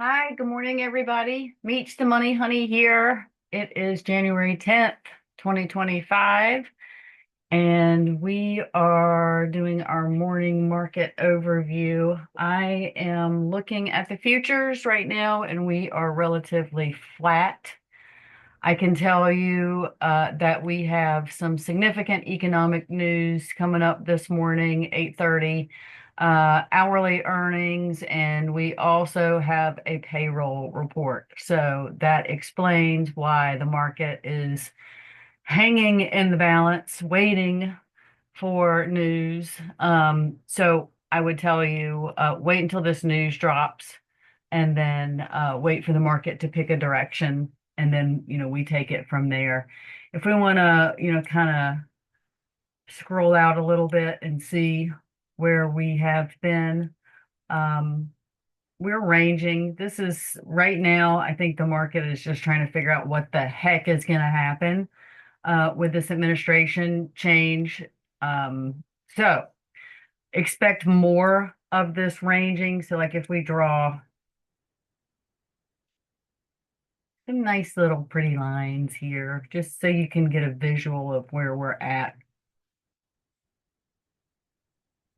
Hi, good morning, everybody. Meech the Money Honey here. It is January 10th, 2025, and we are doing our morning market overview. I am looking at the futures right now, and we are relatively flat. I can tell you that we have some significant economic news coming up this morning, 8:30, hourly earnings, and we also have a payroll report. So that explains why the market is hanging in the balance, waiting for news. So I would tell you, wait until this news drops and then wait for the market to pick a direction. And then, we take it from there. If we want to, kind of scroll out a little bit and see where we have been, um, we're ranging. This is right now, I think the market is just trying to figure out what the heck is going to happen with this administration change. So expect more of this ranging. So like if we draw some nice little pretty lines here, just so you can get a visual of where we're at,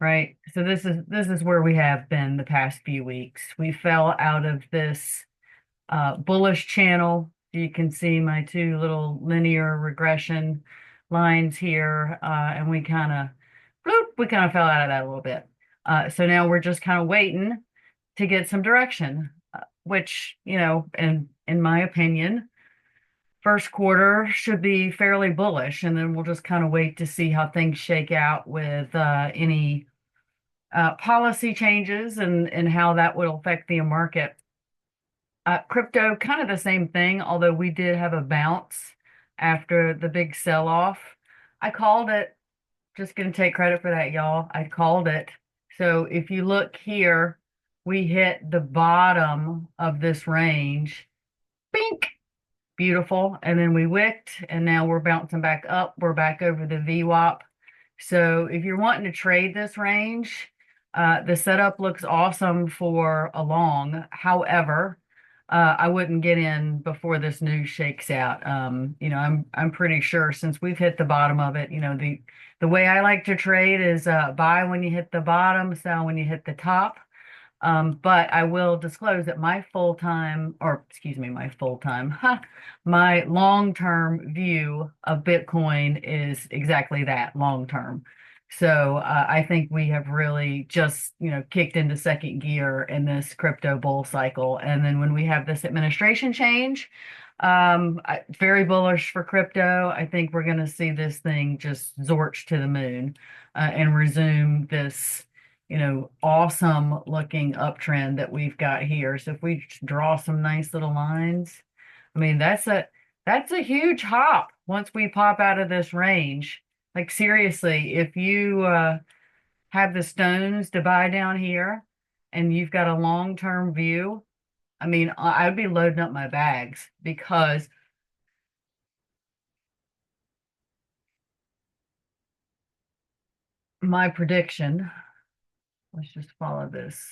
right? So this is where we have been the past few weeks. We fell out of this bullish channel. You can see my two little linear regression lines here, and we kind of fell out of that a little bit. So now we're just kind of waiting to get some direction, which, in my opinion, first quarter should be fairly bullish, and then we'll just kind of wait to see how things shake out with any policy changes and how that will affect the market. Crypto, kind of the same thing, although we did have a bounce after the big sell-off. I called it, just going to take credit for that, y'all. I called it. So if you look here, we hit the bottom of this range. Bink! Beautiful. And then we wicked, and now we're bouncing back up. We're back over the VWAP. So if you're wanting to trade this range, the setup looks awesome for a long. However, I wouldn't get in before this news shakes out. I'm pretty sure since we've hit the bottom of it, the way I like to trade is buy when you hit the bottom, sell when you hit the top. But I will disclose that my long-term view of Bitcoin is exactly that, long-term. So I think we have really just, kicked into second gear in this crypto bull cycle. And then when we have this administration change, very bullish for crypto. I think we're going to see this thing just zorch to the moon and resume this awesome looking uptrend that we've got here. So if we draw some nice little lines, I mean, that's a huge hop once we pop out of this range. Like seriously, if you have the stones to buy down here and you've got a long-term view, I mean, I'd be loading up my bags because my prediction, let's just follow this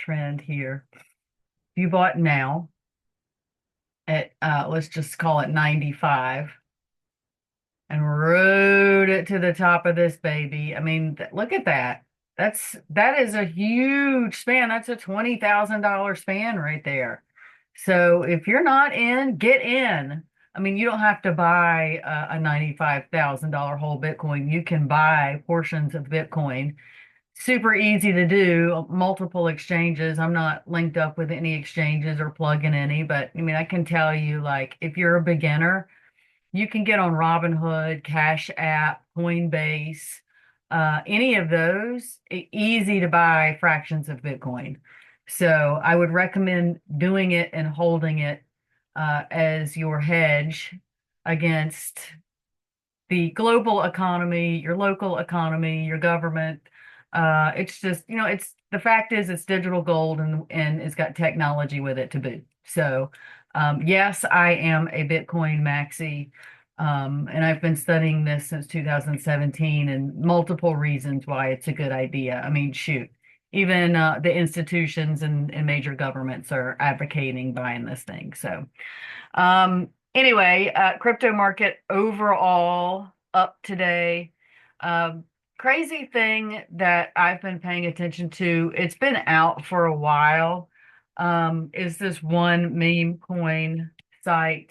trend here. If you bought now, at let's just call it 95 and rode it to the top of this baby. I mean, look at that. That is a huge span. That's a $20,000 span right there. So if you're not in, get in. I mean, you don't have to buy a $95,000 whole Bitcoin. You can buy portions of Bitcoin. Super easy to do, multiple exchanges. I'm not linked up with any exchanges or plugging any, but I mean, I can tell you, like, if you're a beginner, you can get on Robinhood, Cash App, Coinbase, any of those, easy to buy fractions of Bitcoin. So I would recommend doing it and holding it as your hedge against the global economy, your local economy, your government. It's just, it's the fact is it's digital gold and it's got technology with it to boot. So, yes, I am a Bitcoin maxi. And I've been studying this since 2017 and multiple reasons why it's a good idea. I mean, shoot, even the institutions and major governments are advocating buying this thing. So anyway, crypto market overall up today. Um, Crazy thing that I've been paying attention to, it's been out for a while, is this one meme coin site,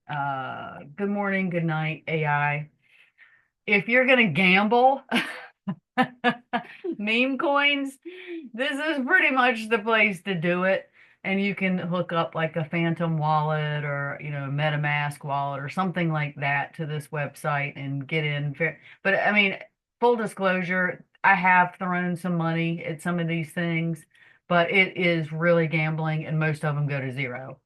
Good Morning, Good Night AI. If you're gonna gamble, meme coins, this is pretty much the place to do it. And you can hook up like a Phantom wallet or, MetaMask wallet or something like that to this website and get in. But I mean, full disclosure, I have thrown some money at some of these things, but it is really gambling and most of them go to zero.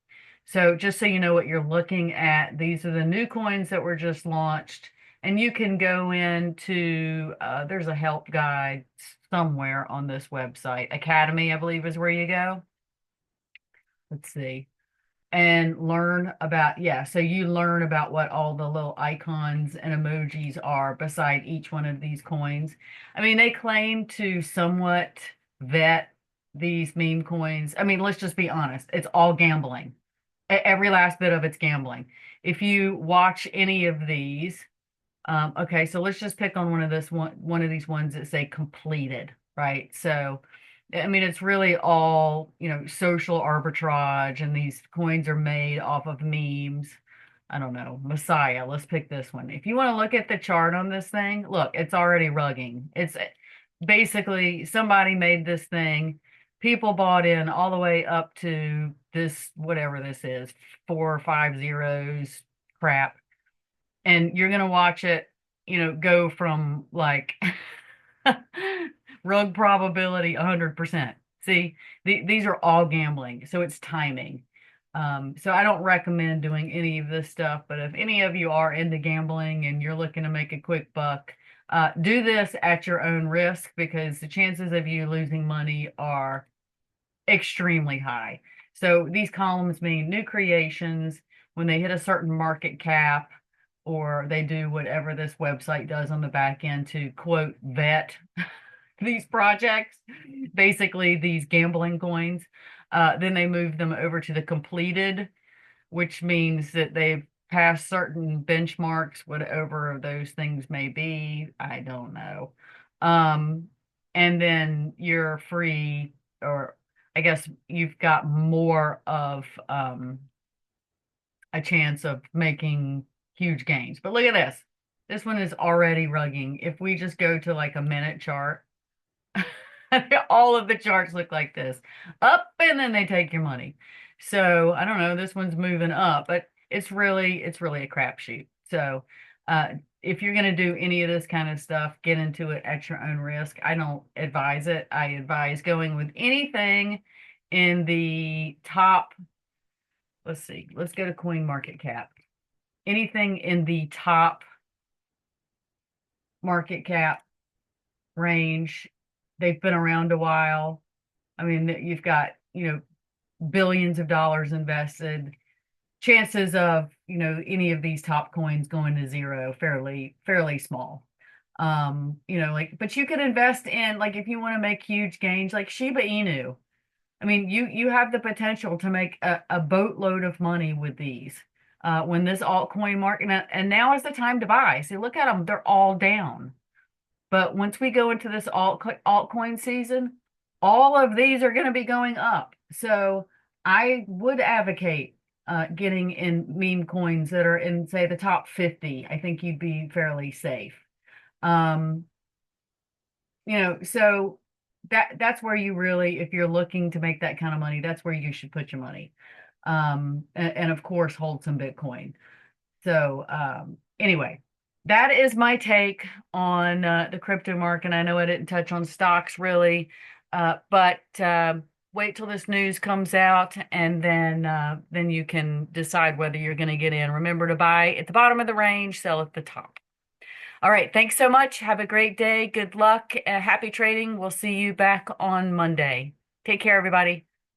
So just so you know what you're looking at, these are the new coins that were just launched. And you can go into, there's a help guide somewhere on this website. Academy, I believe, is where you go. Let's see. And learn about, yeah, so you learn about what all the little icons and emojis are beside each one of these coins. I mean, they claim to somewhat vet these meme coins. I mean, let's just be honest, it's all gambling. Every last bit of it's gambling. If you watch any of these, okay, so let's just pick on one of these ones that say completed, right? So, I mean, it's really all, social arbitrage, and these coins are made off of memes. I don't know, Messiah. Let's pick this one. If you want to look at the chart on this thing, look, it's already rugging. It's basically somebody made this thing. People bought in all the way up to this, whatever this is, four or five zeros crap, and you're gonna watch it, go from like rug probability 100%. See, these are all gambling, so it's timing. So I don't recommend doing any of this stuff, but if any of you are into gambling and you're looking to make a quick buck, do this at your own risk because the chances of you losing money are extremely high. So these columns mean new creations when they hit a certain market cap, or they do whatever this website does on the back end to quote vet these projects, basically these gambling coins. Then they move them over to the completed, which means that they've passed certain benchmarks, whatever those things may be. I don't know. Um, and then you're free, or I guess you've got more of a chance of making huge gains. But look at this. This one is already rugging. If we just go to like a minute chart, all of the charts look like this. Up and then they take your money. So I don't know, this one's moving up, but it's really a crapshoot. So if you're gonna do any of this kind of stuff, get into it at your own risk. I don't advise it. I advise going with anything in the top, let's see, let's go to coin market cap. Anything in the top market cap range. They've been around a while. I mean, you've got, billions of dollars invested. Chances of, any of these top coins going to zero fairly small. Like, but you could invest in, like, if you want to make huge gains, like Shiba Inu. I mean, you have the potential to make a boatload of money with these. When this altcoin market, and now is the time to buy. See, look at them; they're all down. But once we go into this altcoin season, all of these are going to be going up. So I would advocate getting in meme coins that are in, say, the top 50. I think you'd be fairly safe. Um, so that's where you really, if you're looking to make that kind of money, that's where you should put your money. And of course, hold some Bitcoin. So anyway, that is my take on the crypto market. I know I didn't touch on stocks really, but wait till this news comes out, and then you can decide whether you're going to get in. Remember to buy at the bottom of the range, sell at the top. All right, thanks so much. Have a great day. Good luck. Happy trading. We'll see you back on Monday. Take care, everybody.